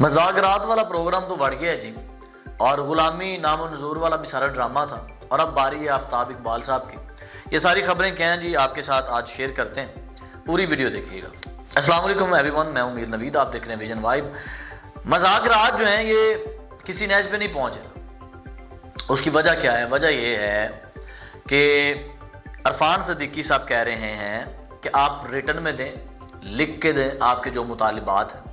مذاکرات والا پروگرام تو بڑھ گیا ہے جی، اور غلامی نام و نزور والا بھی سارا ڈرامہ تھا، اور اب باری ہے آفتاب اقبال صاحب کی۔ یہ ساری خبریں کیا ہیں جی، آپ کے ساتھ آج شیئر کرتے ہیں، پوری ویڈیو دیکھیے گا۔ السلام علیکم ایوری ون، میں امیر نوید، آپ دیکھ رہے ہیں ویژن وائب۔ مذاکرات جو ہیں یہ کسی نیچ پہ نہیں پہنچے۔ اس کی وجہ کیا ہے؟ وجہ یہ ہے کہ عرفان صدیقی صاحب کہہ رہے ہیں کہ آپ ریٹن میں دیں، لکھ کے دیں آپ کے جو مطالبات ہیں،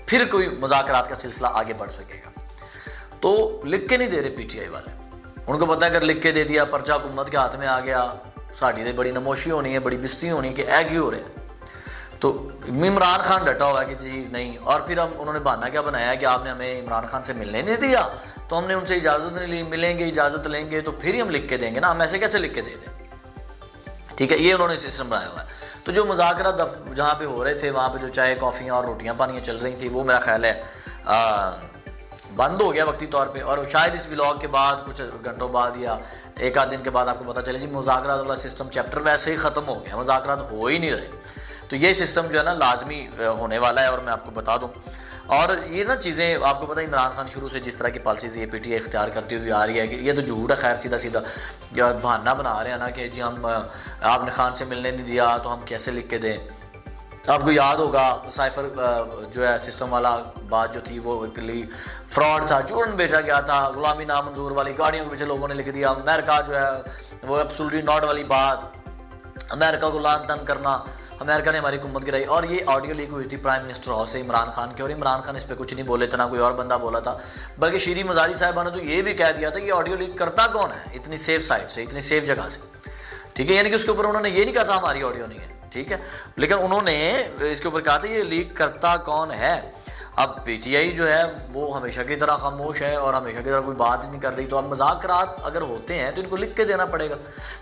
پھر کوئی مذاکرات کا سلسلہ آگے بڑھ سکے گا۔ تو لکھ کے نہیں دے رہے پی ٹی آئی والے، ان کو پتہ ہے اگر لکھ کے دے دیا پرچہ حکومت کے ہاتھ میں آ گیا، ساڑی دے بڑی نموشی ہونی ہے، بڑی بستی ہونی ہے کہ اے کیوں ہو رہے ہیں۔ تو عمران خان ڈٹا ہوا ہے کہ جی نہیں، اور پھر انہوں نے بہانہ کیا بنایا ہے کہ آپ نے ہمیں عمران خان سے ملنے نہیں دیا، تو ہم نے ان سے اجازت نہیں لی، ملیں گے اجازت لیں گے تو پھر ہی ہم لکھ کے دیں گے نا، ہم ایسے کیسے لکھ کے دے دیں؟ ٹھیک ہے، یہ انہوں نے سسٹم بنایا ہوا ہے۔ تو جو مذاکرات جہاں پہ ہو رہے تھے وہاں پہ جو چائے کافیاں اور روٹیاں پانیاں چل رہی تھیں، وہ میرا خیال ہے بند ہو گیا وقتی طور پہ، اور شاید اس ولاگ کے بعد کچھ گھنٹوں بعد یا ایک آدھ دن کے بعد آپ کو پتہ چلے جی مذاکرات والا سسٹم چیپٹر ویسے ہی ختم ہو گیا، مذاکرات ہو ہی نہیں رہے۔ تو یہ سسٹم جو ہے نا لازمی ہونے والا ہے، اور میں آپ کو بتا دوں، اور یہ نا چیزیں آپ کو پتہ ہے عمران خان شروع سے جس طرح کی پالیسیز یہ پی ٹی آئی اختیار کرتی ہوئی آ رہی ہے کہ یہ تو جھوٹ ہے، خیر سیدھا سیدھا بہانہ بنا رہے ہیں نا کہ جی ہم آپ نے خان سے ملنے نہیں دیا تو ہم کیسے لکھ کے دیں۔ آپ کو یاد ہوگا سائفر جو ہے سسٹم والا بات جو تھی وہ فراڈ تھا، چورن بیچا گیا تھا، غلامی نامنظور والی گاڑیوں کے پیچھے لوگوں نے لکھ دیا، امریکہ جو ہے وہ ایبسولوٹلی ناٹ والی بات، امریکہ کو لعن طعن کرنا، امریکہ نے ہماری حکومت گرائی۔ اور یہ آڈیو لیک ہوئی تھی پرائم منسٹر ہاؤس سے عمران خان کے، اور عمران خان اس پہ کچھ نہیں بولے تھے، نہ کوئی اور بندہ بولا تھا، بلکہ شیریں مزاری صاحبہ نے تو یہ بھی کہہ دیا تھا کہ یہ آڈیو لیک کرتا کون ہے اتنی سیف سائٹ سے، اتنی سیف جگہ سے۔ ٹھیک ہے، یعنی کہ اس کے اوپر انہوں نے یہ نہیں کہا تھا ہماری آڈیو نہیں ہے، ٹھیک ہے، لیکن انہوں نے اس کے اوپر کہا تھا یہ لیک کرتا کون ہے۔ اب پی ٹی آئی جو ہے وہ ہمیشہ کی طرح خاموش ہے اور ہمیشہ کی طرح کوئی بات نہیں کر رہی۔ تو اب مذاکرات اگر ہوتے ہیں تو ان کو لکھ کے دینا پڑے گا،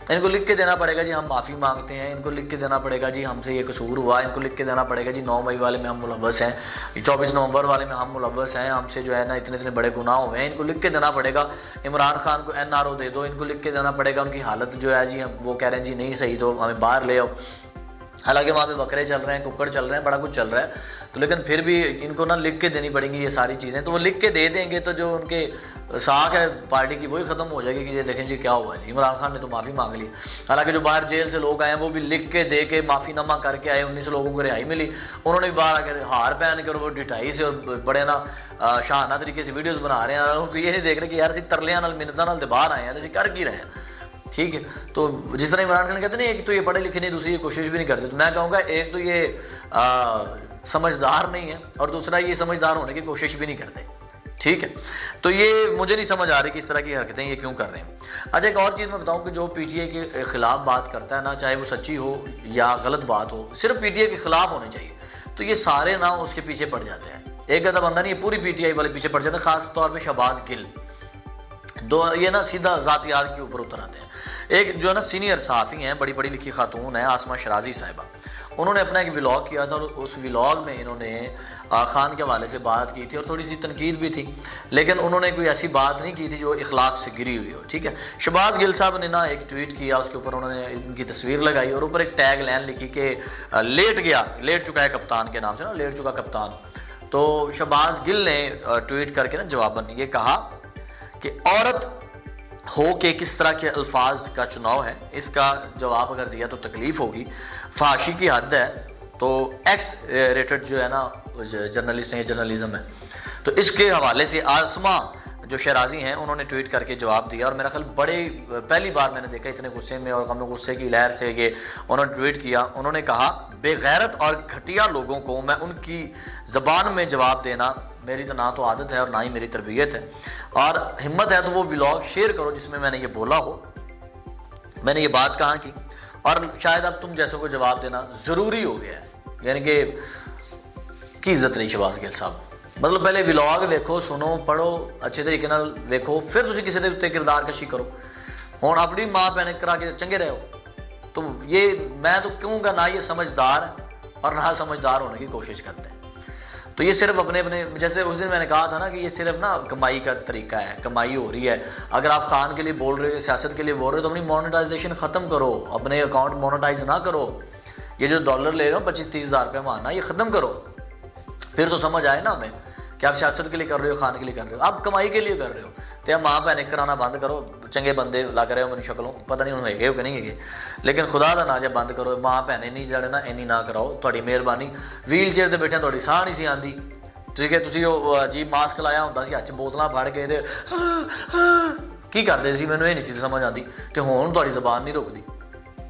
ان کو لکھ کے دینا پڑے گا جی ہم معافی مانگتے ہیں، ان کو لکھ کے دینا پڑے گا جی ہم سے یہ قصور ہوا، ان کو لکھ کے دینا پڑے گا جی 9 مئی والے میں ہم ملوث ہیں، 24 نومبر والے میں ہم ملوث ہیں، ہم سے جو ہے نا اتنے بڑے گناہ ہوئے ہیں، ان کو لکھ کے دینا پڑے گا۔ عمران خان کو این آر او دے دو، ان کو لکھ کے دینا پڑے گا، ان کی حالت جو ہے جی وہ کہہ رہے ہیں جی نہیں صحیح تو ہمیں باہر لے آؤ، حالانکہ وہاں پہ بکرے چل رہے ہیں، ککڑ چل رہے ہیں، بڑا کچھ چل رہا ہے، تو لیکن پھر بھی ان کو نا لکھ کے دینی پڑیں گی یہ ساری چیزیں۔ تو وہ لکھ کے دے دیں گے تو جو ان کے ساکھ ہے پارٹی کی وہی ختم ہو جائے گی کہ یہ دیکھیں جی کیا ہوا ہے، عمران خان نے تو معافی مانگ لی۔ حالانکہ جو باہر جیل سے لوگ آئے ہیں وہ بھی لکھ کے دے کے معافی نامہ کر کے آئے، 19 لوگوں کو رہائی ملی، انہوں نے بھی باہر آ کے ہار پہن کے اور وہ ڈٹائی سے اور بڑے نا شاہانہ طریقے سے ویڈیوز بنا رہے ہیں، اور ان کو یہ نہیں دیکھ رہے کہ یار اسی ترلیاں نال منتاں نال باہر آئے ہیں تو اسی کر کی رہے ہیں۔ ٹھیک ہے، تو جس طرح عمران خان کہتے ہیں نا ایک تو یہ پڑھے لکھے نہیں، دوسری یہ کوشش بھی نہیں کرتے، تو میں کہوں گا ایک تو یہ سمجھدار نہیں ہے، اور دوسرا یہ سمجھدار ہونے کی کوشش بھی نہیں کرتے۔ ٹھیک ہے، تو یہ مجھے نہیں سمجھ آ رہی کہ اس طرح کی حرکتیں یہ کیوں کر رہے ہیں۔ اچھا ایک اور چیز میں بتاؤں کہ جو پی ٹی آئی کے خلاف بات کرتا ہے نا، چاہے وہ سچی ہو یا غلط بات ہو، صرف پی ٹی آئی کے خلاف ہونے چاہیے، تو یہ سارے نا اس کے پیچھے پڑ جاتے ہیں۔ ایک گدا بندہ نہیں، یہ پوری پی ٹی آئی والے پیچھے پڑ جاتے ہیں، خاص طور پہ شہباز گل، دو یہ نا سیدھا ذاتیات کے اوپر اتر آتے ہیں۔ ایک جو ہے نا سینئر صحافی ہیں، بڑی پڑھی لکھی خاتون ہیں، آسمہ شرازی صاحبہ، انہوں نے اپنا ایک ولاگ کیا تھا، اور اس ولاگ میں انہوں نے خان کے حوالے سے بات کی تھی اور تھوڑی سی تنقید بھی تھی، لیکن انہوں نے کوئی ایسی بات نہیں کی تھی جو اخلاق سے گری ہوئی ہو۔ ٹھیک ہے، شہباز گل صاحب نے نا ایک ٹویٹ کیا، اس کے اوپر انہوں نے ان کی تصویر لگائی اور اوپر ایک ٹیگ لائن لکھی کہ لیٹ چکا ہے کپتان کے نام سے نا، لیٹ چکا کپتان۔ تو شہباز گل نے ٹویٹ کر کے نا جواباً یہ کہا کہ عورت ہو کے کس طرح کے الفاظ کا چناؤ ہے، اس کا جواب اگر دیا تو تکلیف ہوگی، فحاشی کی حد ہے۔ تو ایکس ریٹڈ جو ہے نا جرنلسٹ ہیں، جرنلزم ہے، تو اس کے حوالے سے آسمہ جو شرازی ہیں انہوں نے ٹویٹ کر کے جواب دیا، اور میرا خیال پہلی بار میں نے دیکھا اتنے غصے میں اور غم و غصے کی لہر سے یہ انہوں نے ٹویٹ کیا۔ انہوں نے کہا بے غیرت اور گھٹیا لوگوں کو میں ان کی زبان میں جواب دینا میری تو نہ تو عادت ہے اور نہ ہی میری تربیت ہے، اور ہمت ہے تو وہ ولاگ شیئر کرو جس میں میں نے یہ بولا ہو، میں نے یہ بات کہاں کی، اور شاید اب تم جیسوں کو جواب دینا ضروری ہو گیا ہے۔ یعنی کہ کی عزت رہی شہباز گل صاحب، مطلب پہلے ولاگ ویکھو، سنو، پڑھو، اچھے طریقے نال ویکھو، پھر تسی کسی دے اتنے کردار کشی کرو۔ ہن اپنی ماں بہن کرا کے چنگے رہو، تو یہ میں تو کہوں گا نہ یہ سمجھدار اور نہ سمجھدار ہونے کی کوشش کرتے ہیں۔ تو یہ صرف اپنے جیسے اس دن میں نے کہا تھا نا کہ یہ صرف نا کمائی کا طریقہ ہے، کمائی ہو رہی ہے۔ اگر آپ خان کے لیے بول رہے ہو، سیاست کے لیے بول رہے ہو، تو اپنی مونیٹائزیشن ختم کرو، اپنے اکاؤنٹ مونیٹائز نہ کرو، یہ جو ڈالر لے رہے ہو 25-30 ہزار روپے ماہانہ، یہ ختم کرو، پھر تو سمجھ آئے نا ہمیں کہ آپ سیاست کے لیے کر رہے ہو, خان کے لیے کر رہے ہو, آپ کمائی کے لیے کر رہے ہو. تو ماں بہن کرانا بند کرو, چنگے بندے لگ رہے ہو میری شکلوں, پتہ نہیں انہوں ہے کہ نہیں ہے, لیکن خدا دا ناجا بند کرو. ماں بہن نہیں جڑے نا اینی نہ کراؤ, تھوڑی مہربانی. ویل چیئر تے بیٹھے تھوڑی ساہ نہیں سی آندی, ٹھیک ہے, تسی وہ عجیب ماسک لایا ہوتا سی, ہاتھ بوتلاں پھڑ کے کی کرتے سی, مینوں یہ نہیں سی سمجھ آتی. تو ہون تھوڑی زبان نہیں رکتی,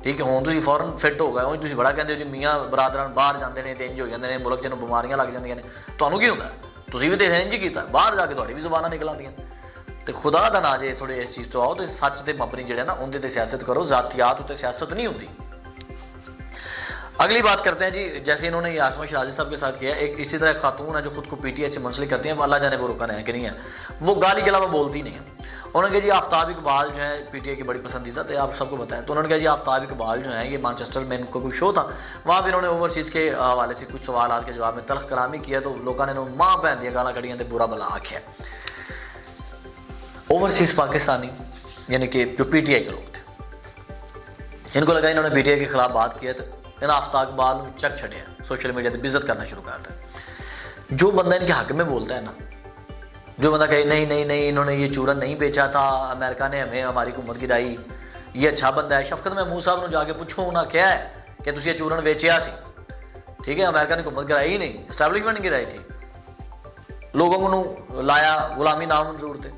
ٹھیک ہے, ہوں تھی فوراً فٹ ہو گئے. ہوں تھی بڑا کہتے ہو جی میاں برادران باہر جاتے ہیں تو انج ہو جاتے ہیں, ملک جنوں بیماریاں لگ جاندیاں نے, تمہیں کی ہوتا ہے, تسی بھی تو انج ہی کیتا, باہر جا کے تھوڑی بھی زباناں نکل آندیاں. تو خدا دا نا جے تھوڑے اس چیز تو آؤ, تو سچ تے مبنی جڑے نا اندر تے سیاست کرو, ذاتیات تے سیاست نہیں ہوتی. اگلی بات کرتے ہیں جی, جیسے انہوں نے یہ آسما شرازی صاحب کے ساتھ کیا, ایک اسی طرح خاتون ہے جو خود کو پی ٹی آئی سے منسلک کرتی ہیں, اللہ جانے وہ رکن ہے کہ نہیں ہے, وہ گالی کے علاوہ بولتی نہیں ہے. انہوں نے کہا جی آفتاب اقبال جو ہے پی ٹی آئی کی بڑی پسندیدہ, تو آپ سب کو بتائیں. تو انہوں نے کہا جی آفتاب اقبال جو ہیں یہ مانچسٹر میں ان کو کوئی شو تھا, وہاں پہ انہوں نے اوورسیز کے حوالے سے کچھ سوالات کے جواب میں تلخ کلامی کیا, تو لوگوں نے ماں بہن دیا گالاں کڑیاں تے برا بلا آکھیا. اوورسیز پاکستانی یعنی کہ جو پی ٹی آئی کے لوگ تھے, ان کو لگا انہوں نے پی ٹی آئی کے خلاف بات کیا, تو انہوں نے آفتاب اقبال چک چھڑیا, سوشل میڈیا پہ عزت کرنا شروع کرتا ہے. جو بندہ ان کے حق میں بولتا ہے نا, جو بندہ کہے نہیں نہیں نہیں انہوں نے یہ چورن نہیں بیچا تھا, امریکہ نے ہمیں ہماری حکومت گرائی, یہ اچھا بندہ ہے. شفقت محمود صاحب نے جا کے پوچھو انہاں کیا ہے کہ تسی یہ چورن ویچیا سی, ٹھیک ہے, امریکہ نے حکومت گرائی ہی نہیں, اسٹیبلشمنٹ گرائی تھی, لوگوں کو لایا, غلامی نامنظور تھے,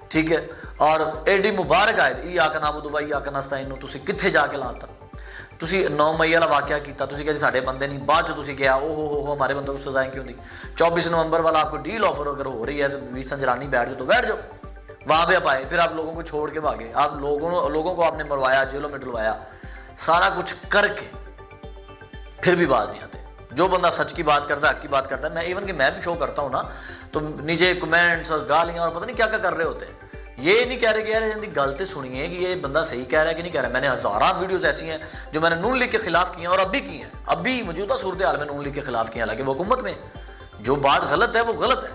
ٹھیک ہے, اور ایڈی مبارک آئے ایاک نعبد و ایاک نستعین, تسی کتھے جا کے لاتا, تسی 9 مئی والا واقعہ کیتا, تسی کہ ساڈے بندے نہیں, بعد چ تسی کہا او ہو ہمارے بندوں کو سزائیں کیوں دی. 24 نومبر والا آپ کو ڈیل آفر اگر ہو رہی ہے تو 20 سنجرانی بیٹھ جاؤ, تو بیٹھ جاؤ, وہاں پہ آپ آئے, پھر آپ لوگوں کو چھوڑ کے بھاگے, آپ لوگوں کو آپ نے مروایا, جیلوں میں ڈلوایا, سارا کچھ کر کے پھر بھی باز نہیں آتے. جو بندہ سچ کی بات کرتا ہے, حق کی بات کرتا ہے, میں ایون کہ میں بھی شو کرتا ہوں نا, تو نیچے کمنٹس اور گالیاں اور پتہ نہیں کیا کیا کر رہے ہوتے ہیں. یہ نہیں کہہ رہے کہ یار ان کی غلطی سنیے کہ یہ بندہ صحیح کہہ رہا ہے کہ نہیں کہہ رہا ہے. میں نے ہزاراں ویڈیوز ایسی ہیں جو میں نے نون لیگ کے خلاف کی ہیں, اور اب بھی کی ہیں, اب بھی موجودہ صورتحال میں نون لیگ کے خلاف کی ہیں, حالانکہ وہ حکومت میں جو بات غلط ہے وہ غلط ہے.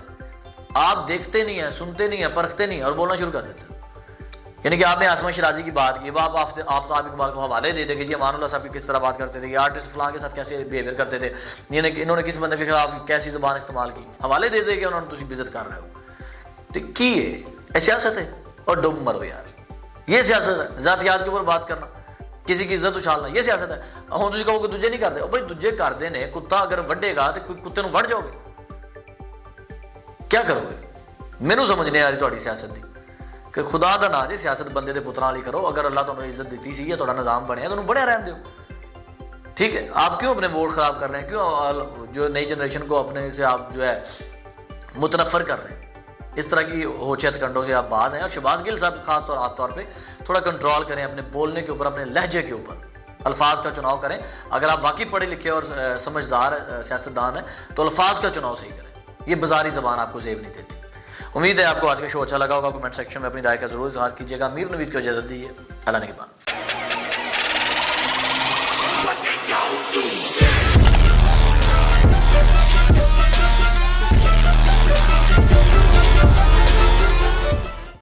آپ دیکھتے نہیں ہیں, سنتے نہیں ہیں, پرکھتے نہیں ہیں, اور بولنا شروع کر دیتے ہیں. یعنی کہ آپ نے آسما شرازی کی بات کی, وہ آپ آفتاب اقبال کو حوالے دے دے کہ جی امان اللہ صاحب کی کس طرح بات کرتے تھے, یہ آرٹسٹ فلاں کے ساتھ کیسے بیہیویئر کرتے تھے, یعنی کہ انہوں نے کس بندے کے خلاف کیسی زبان استعمال کی, حوالے دے دے کہ انہوں نے تسی بےعزت کر رہے ہو. تو کی ہے سیاست ہے, اور ڈب مرو یار, یہ سیاست ہے. ذاتیات کے اوپر بات کرنا, کسی کی عزت اچھالنا, یہ سیاست ہے. ہوں تسی کہو کہ دوجے نہیں کرتے, بھائی دوجے کرتے نے, کتا اگر وڈے گا تو کتے نوں وڑ جاؤ گے, کیا کرو گے؟ مینوں سمجھ نہیں آ رہی تہاڈی سیاست دی, کہ خدا دا نا جے سیاست بندے دے پتراں والی کرو. اگر اللہ تمہیں عزت دیتی سی یا تہاڈا نظام بنیا تو بنیا رہن دیو, ٹھیک ہے. آپ کیوں اپنے ووٹ خراب کر رہے ہیں, کیوں جو نئی جنریشن کو اپنے سے آپ جو ہے متنفر کر رہے ہیں. اس طرح کی ہوچیت کنڈوں سے آپ باز ہیں. اور شہباز گل صاحب خاص طور پہ تھوڑا کنٹرول کریں اپنے بولنے کے اوپر, اپنے لہجے کے اوپر, الفاظ کا چناؤ کریں. اگر آپ واقعی پڑھے لکھے اور سمجھدار سیاستدان ہیں تو الفاظ کا چناؤ صحیح کریں, یہ بازاری زبان آپ کو زیب نہیں دیتی. امید ہے آپ کو آج کا شو اچھا لگا ہوگا. کمنٹ سیکشن میں اپنی رائے کا ضرور اظہار کیجیے گا. امیر نوید کو اجازت دیجیے, اللہ نگہبان.